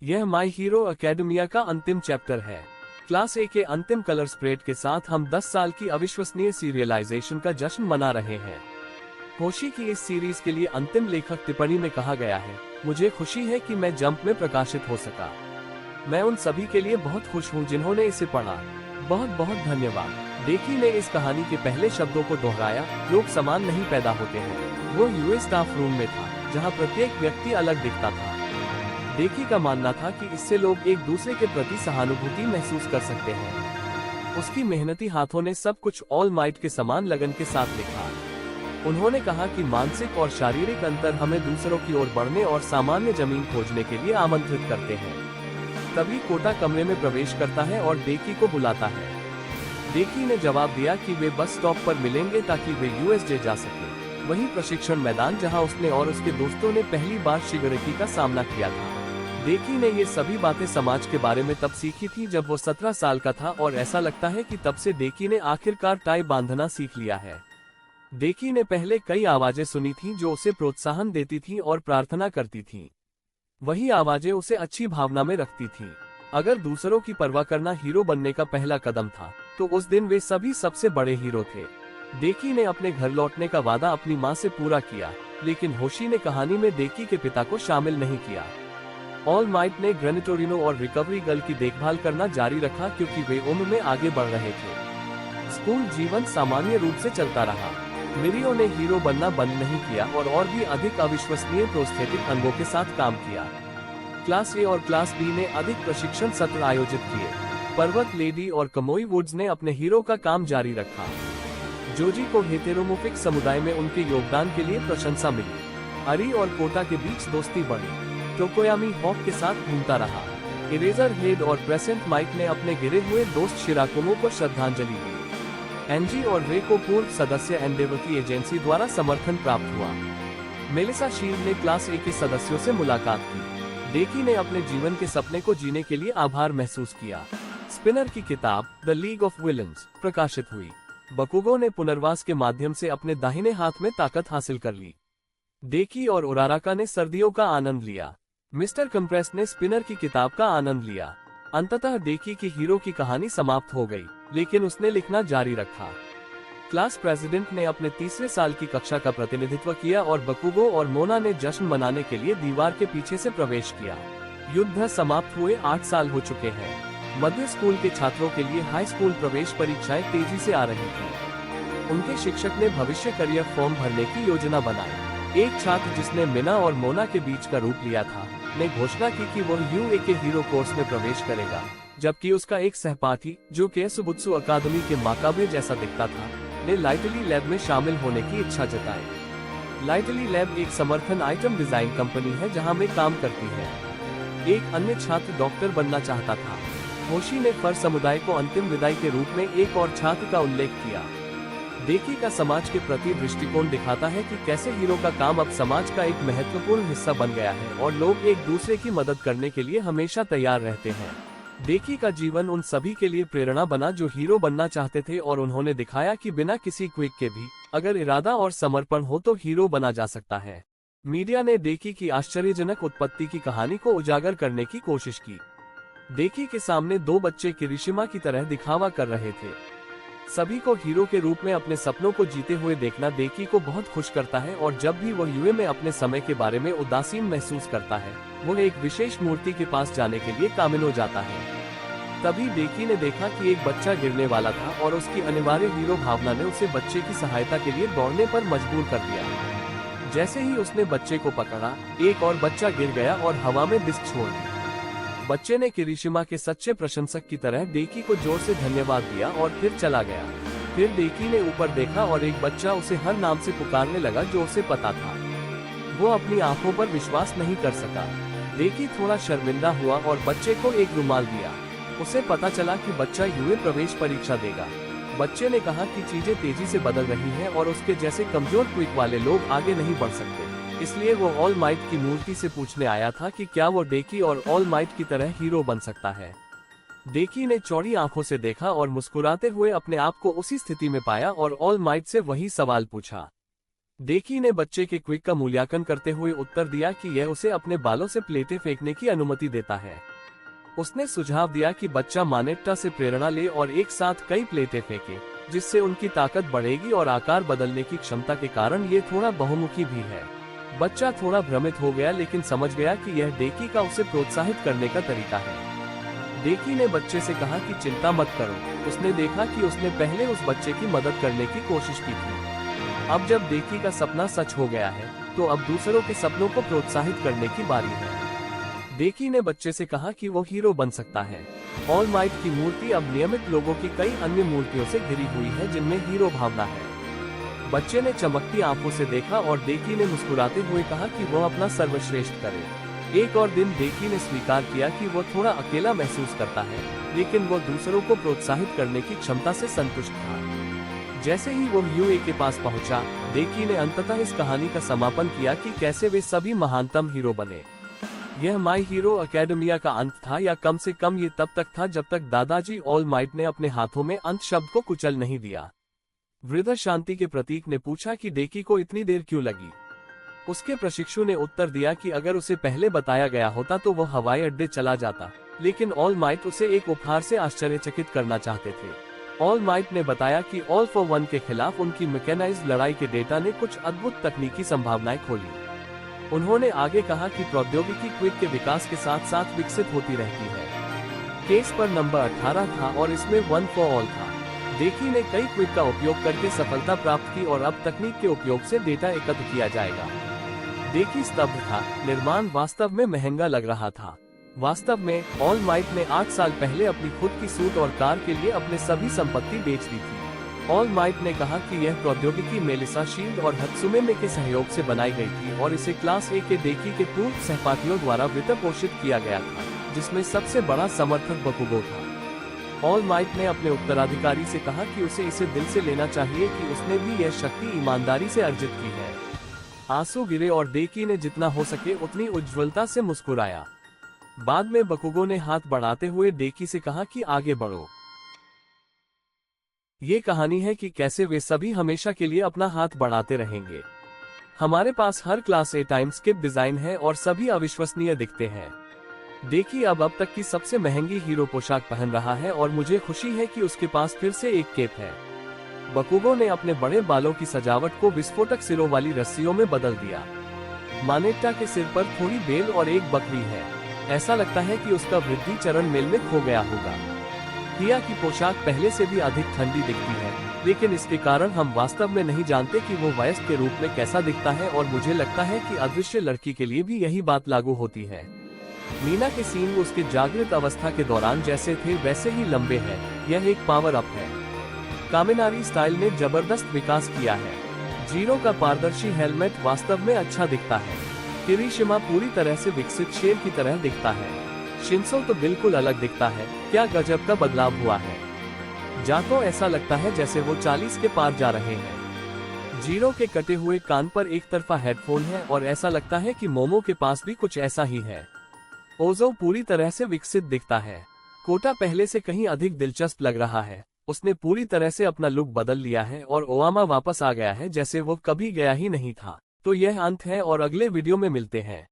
यह माई hero academia का अंतिम चैप्टर है। क्लास ए के अंतिम कलर स्प्रेड के साथ हम 10 साल की अविश्वसनीय सीरियलाइजेशन का जश्न मना रहे हैं। होशी की इस सीरीज के लिए अंतिम लेखक टिप्पणी में कहा गया है, मुझे खुशी है कि मैं जंप में प्रकाशित हो सका। मैं उन सभी के लिए बहुत खुश हूँ जिन्होंने इसे पढ़ा। बहुत बहुत धन्यवाद। डेकी ने इस कहानी के पहले शब्दों को दोहराया, लोग समान नहीं पैदा होते हैं। वो यूएस स्टाफ रूम में था, जहाँ प्रत्येक व्यक्ति अलग दिखता था। डेकी का मानना था कि इससे लोग एक दूसरे के प्रति सहानुभूति महसूस कर सकते हैं। उसकी मेहनती हाथों ने सब कुछ ऑल माइट के समान लगन के साथ लिखा। उन्होंने कहा कि मानसिक और शारीरिक अंतर हमें दूसरों की ओर बढ़ने और सामान्य जमीन खोजने के लिए आमंत्रित करते हैं। तभी कोटा कमरे में प्रवेश करता है और डेकी को बुलाता है। डेकी ने जवाब दिया कि वे बस स्टॉप पर मिलेंगे ताकि वे यूएसजे जा सके, वही प्रशिक्षण मैदान जहां उसने और उसके दोस्तों ने पहली बार शिगरेटी का सामना किया था। डेकी ने ये सभी बातें समाज के बारे में तब सीखी थी जब वो 17 साल का था, और ऐसा लगता है कि तब से डेकी ने आखिरकार टाई बांधना सीख लिया है। डेकी ने पहले कई आवाजें सुनी थीं जो उसे प्रोत्साहन देती थीं और प्रार्थना करती थीं। वही आवाजें उसे अच्छी भावना में रखती थीं। अगर दूसरों की परवाह करना हीरो बनने का पहला कदम था, तो उस दिन वे सभी सबसे बड़े हीरो थे। डेकी ने अपने घर लौटने का वादा अपनी मां से पूरा किया, लेकिन होशी ने कहानी में डेकी के पिता को शामिल नहीं किया। ऑल माइट ने ग्रेनेटोरिनो और रिकवरी गर्ल की देखभाल करना जारी रखा क्योंकि वे उम्र में आगे बढ़ रहे थे। स्कूल जीवन सामान्य रूप से चलता रहा। मिरियो ने हीरो बनना बंद नहीं किया और भी अधिक अविश्वसनीय प्रोस्थेटिक अंगों के साथ काम किया। क्लास ए और क्लास बी ने अधिक प्रशिक्षण सत्र आयोजित किए। पर्वत लेडी और कमोई वुड्स ने अपने हीरो का काम जारी रखा। जोजी को हेटेरोमोर्फिक समुदाय में उनके योगदान के लिए प्रशंसा मिली। अरी और कोटा के बीच दोस्ती बढ़ी। टोकोयामी हॉक के साथ घूमता रहा। इरेजर हेड और प्रेसेंट माइक ने अपने गिरे हुए दोस्त शिराकुमो को श्रद्धांजलि दी। एनजी और रे को पूर्व सदस्य एंडेवर की एजेंसी द्वारा समर्थन प्राप्त हुआ। मेलिसा शील्ड ने क्लास ए के सदस्यों से मुलाकात की। डेकी ने अपने जीवन के सपने को जीने के लिए आभार महसूस किया। स्पिनर की किताब द लीग ऑफ विलन्स प्रकाशित हुई। बकुगो ने पुनर्वास के माध्यम से अपने दाहिने हाथ में ताकत हासिल कर ली। डेकी और उराराका ने सर्दियों का आनंद लिया। मिस्टर कंप्रेस ने स्पिनर की किताब का आनंद लिया। अंततः डेकी की हीरो की कहानी समाप्त हो गई, लेकिन उसने लिखना जारी रखा। क्लास प्रेसिडेंट ने अपने तीसरे साल की कक्षा का प्रतिनिधित्व किया और बकुगो और मोना ने जश्न मनाने के लिए दीवार के पीछे से प्रवेश किया। युद्ध समाप्त हुए 8 साल हो चुके हैं। मध्य स्कूल के छात्रों के लिए हाई स्कूल प्रवेश परीक्षाएं तेजी से आ रही थी। उनके शिक्षक ने भविष्य करियर फॉर्म भरने की योजना बनाई। एक छात्र जिसने मिना और मोना के बीच का रूप लिया था, ने घोषणा की कि वह यूए के हीरो कोर्स में प्रवेश करेगा, जबकि उसका एक सहपाठी, जो के सुबुत्सु अकादमी के माकाबे जैसा दिखता था, ने लाइटली लैब में शामिल होने की इच्छा जताई। लाइटली लैब एक समर्थन आइटम डिजाइन कंपनी है जहां मैं काम करती है। एक अन्य छात्र डॉक्टर बनना चाहता था। होशी ने फर समुदाय को अंतिम विदाई के रूप में एक और छात्र का उल्लेख किया। डेकी का समाज के प्रति दृष्टिकोण दिखाता है कि कैसे हीरो का काम अब समाज का एक महत्वपूर्ण हिस्सा बन गया है और लोग एक दूसरे की मदद करने के लिए हमेशा तैयार रहते हैं। डेकी का जीवन उन सभी के लिए प्रेरणा बना जो हीरो बनना चाहते थे, और उन्होंने दिखाया कि बिना किसी क्विक के भी अगर इरादा और समर्पण हो तो हीरो बना जा सकता है। मीडिया ने डेकी की आश्चर्यजनक उत्पत्ति की कहानी को उजागर करने की कोशिश की। डेकी के सामने 2 बच्चे किरिशिमा की तरह दिखावा कर रहे थे। सभी को हीरो के रूप में अपने सपनों को जीते हुए देखना डेकी को बहुत खुश करता है, और जब भी वह यूए में अपने समय के बारे में उदासीन महसूस करता है, वो एक विशेष मूर्ति के पास जाने के लिए कामिनो जाता है। तभी डेकी ने देखा कि एक बच्चा गिरने वाला था और उसकी अनिवार्य हीरो भावना ने उसे बच्चे की सहायता के लिए दौड़ने पर मजबूर कर दिया। जैसे ही उसने बच्चे को पकड़ा, एक और बच्चा गिर गया और हवा में डिस्क छोड़ दी। बच्चे ने किरिशिमा के सच्चे प्रशंसक की तरह डेकी को जोर से धन्यवाद दिया और फिर चला गया। फिर डेकी ने ऊपर देखा और एक बच्चा उसे हर नाम से पुकारने लगा जो उसे पता था। वो अपनी आंखों पर विश्वास नहीं कर सका। डेकी थोड़ा शर्मिंदा हुआ और बच्चे को एक रुमाल दिया। उसे पता चला कि बच्चा यूए प्रवेश परीक्षा देगा। बच्चे ने कहा कि चीजें तेजी से बदल रही हैं और उसके जैसे कमजोर क्विक वाले लोग आगे नहीं बढ़ सकते। इसलिए वो ऑल माइट की मूर्ति से पूछने आया था कि क्या वो डेकी और ऑल माइट की तरह हीरो बन सकता है। डेकी ने चौड़ी आंखों से देखा और मुस्कुराते हुए अपने आप को उसी स्थिति में पाया और ऑल माइट से वही सवाल पूछा। डेकी ने बच्चे के क्विक का मूल्यांकन करते हुए उत्तर दिया कि यह उसे अपने बालों से प्लेटें फेंकने की अनुमति देता है। उसने सुझाव दिया कि बच्चा मानेट्टा से प्रेरणा ले और एक साथ कई प्लेटें फेंके, जिससे उनकी ताकत बढ़ेगी और आकार बदलने की क्षमता के कारण ये थोड़ा बहुमुखी भी है। बच्चा थोड़ा भ्रमित हो गया लेकिन समझ गया कि यह डेकी का उसे प्रोत्साहित करने का तरीका है। डेकी ने बच्चे से कहा कि चिंता मत करो। उसने देखा कि उसने पहले उस बच्चे की मदद करने की कोशिश की थी। अब जब डेकी का सपना सच हो गया है, तो अब दूसरों के सपनों को प्रोत्साहित करने की बारी है। डेकी ने बच्चे से कहा कि वो हीरो बन सकता है। ऑल माइट की मूर्ति अब नियमित लोगों की कई अन्य मूर्तियों से घिरी हुई है जिनमें हीरो भावना है। बच्चे ने चमकती आंखों से देखा और डेकी ने मुस्कुराते हुए कहा कि वो अपना सर्वश्रेष्ठ करे। एक और दिन डेकी ने स्वीकार किया कि वो थोड़ा अकेला महसूस करता है, लेकिन वो दूसरों को प्रोत्साहित करने की क्षमता से संतुष्ट था। जैसे ही वो यूए के पास पहुंचा, डेकी ने अंततः इस कहानी का समापन किया कि कैसे वे सभी महानतम हीरो बने। यह माई हीरो एकेडमिया का अंत था, या कम से कम ये तब तक था जब तक दादाजी ऑल माइट ने अपने हाथों में अंत शब्द को कुचल नहीं दिया। वृद्ध शांति के प्रतीक ने पूछा कि डेकी को इतनी देर क्यों लगी। उसके प्रशिक्षु ने उत्तर दिया कि अगर उसे पहले बताया गया होता तो वो हवाई अड्डे चला जाता, लेकिन ऑल माइट उसे एक उपहार से आश्चर्यचकित करना चाहते थे। ऑल माइट ने बताया कि ऑल फॉर वन के खिलाफ उनकी मैकेनाइज्ड लड़ाई के डेटा ने कुछ अद्भुत तकनीकी संभावनाएं खोली। उन्होंने आगे कहा कि प्रौद्योगिकी क्विक के विकास के साथ साथ विकसित होती रहती है। केस पर नंबर 18 था और इसमें वन फॉर ऑल था। डेकी ने कई क्विक का उपयोग करके सफलता प्राप्त की और अब तकनीक के उपयोग से डेटा एकत्र किया जाएगा। डेकी स्तब्ध था। निर्माण वास्तव में महंगा लग रहा था। वास्तव में ऑल माइट ने 8 साल पहले अपनी खुद की सूट और कार के लिए अपने सभी संपत्ति बेच दी थी। ऑल माइट ने कहा कि यह प्रौद्योगिकी मेलिसा शील्ड और हत्सुमे में के सहयोग से बनाई गई थी और इसे क्लास ए के डेकी के पूर्व सहपाठियों द्वारा वित्त पोषित किया गया था, जिसमें सबसे बड़ा समर्थक बकुगो था। ऑल माइट ने अपने उत्तराधिकारी से कहा कि उसे इसे दिल से लेना चाहिए कि उसने भी यह शक्ति ईमानदारी से अर्जित की है। आंसू गिरे और डेकी ने जितना हो सके उतनी उज्ज्वलता से मुस्कुराया। बाद में बकुगो ने हाथ बढ़ाते हुए डेकी से कहा कि आगे बढ़ो। ये कहानी है कि कैसे वे सभी हमेशा के लिए अपना हाथ बढ़ाते रहेंगे। हमारे पास हर class a time skip design है और सभी अविश्वसनीय दिखते हैं। डेकी अब तक की सबसे महंगी हीरो पोशाक पहन रहा है और मुझे खुशी है कि उसके पास फिर से एक केप है। बकुगो ने अपने बड़े बालों की सजावट को विस्फोटक सिरों वाली रस्सियों में बदल दिया। मानेट्टा के सिर पर थोड़ी बेल और एक बकरी है। ऐसा लगता है कि उसका वृद्धि चरण मेल में खो गया होगा। किया की पोशाक पहले से भी अधिक ठंडी दिखती है, लेकिन इसके कारण हम वास्तव में नहीं जानते कि वो वयस्क के रूप में कैसा दिखता है और मुझे लगता है कि अदृश्य लड़की के लिए भी यही बात लागू होती है। मीना के सीन उसके जागृत अवस्था के दौरान जैसे थे वैसे ही लंबे हैं। यह एक पावर अप है। कामिनारी स्टाइल ने जबरदस्त विकास किया है। जीरो का पारदर्शी हेलमेट वास्तव में अच्छा दिखता है। किरीशिमा पूरी तरह से विकसित शेर की तरह दिखता है। शिंसो तो बिल्कुल अलग दिखता है। क्या गजब का बदलाव हुआ है। जाको ऐसा लगता है जैसे वो 40 के पार जा रहे हैं। जीरो के कटे हुए कान पर एक तरफा हेडफोन है और ऐसा लगता है कि मोमो के पास भी कुछ ऐसा ही है। ओजो पूरी तरह से विकसित दिखता है। कोटा पहले से कहीं अधिक दिलचस्प लग रहा है। उसने पूरी तरह से अपना लुक बदल लिया है और ओआमा वापस आ गया है जैसे वो कभी गया ही नहीं था। तो यह अंत है और अगले वीडियो में मिलते हैं।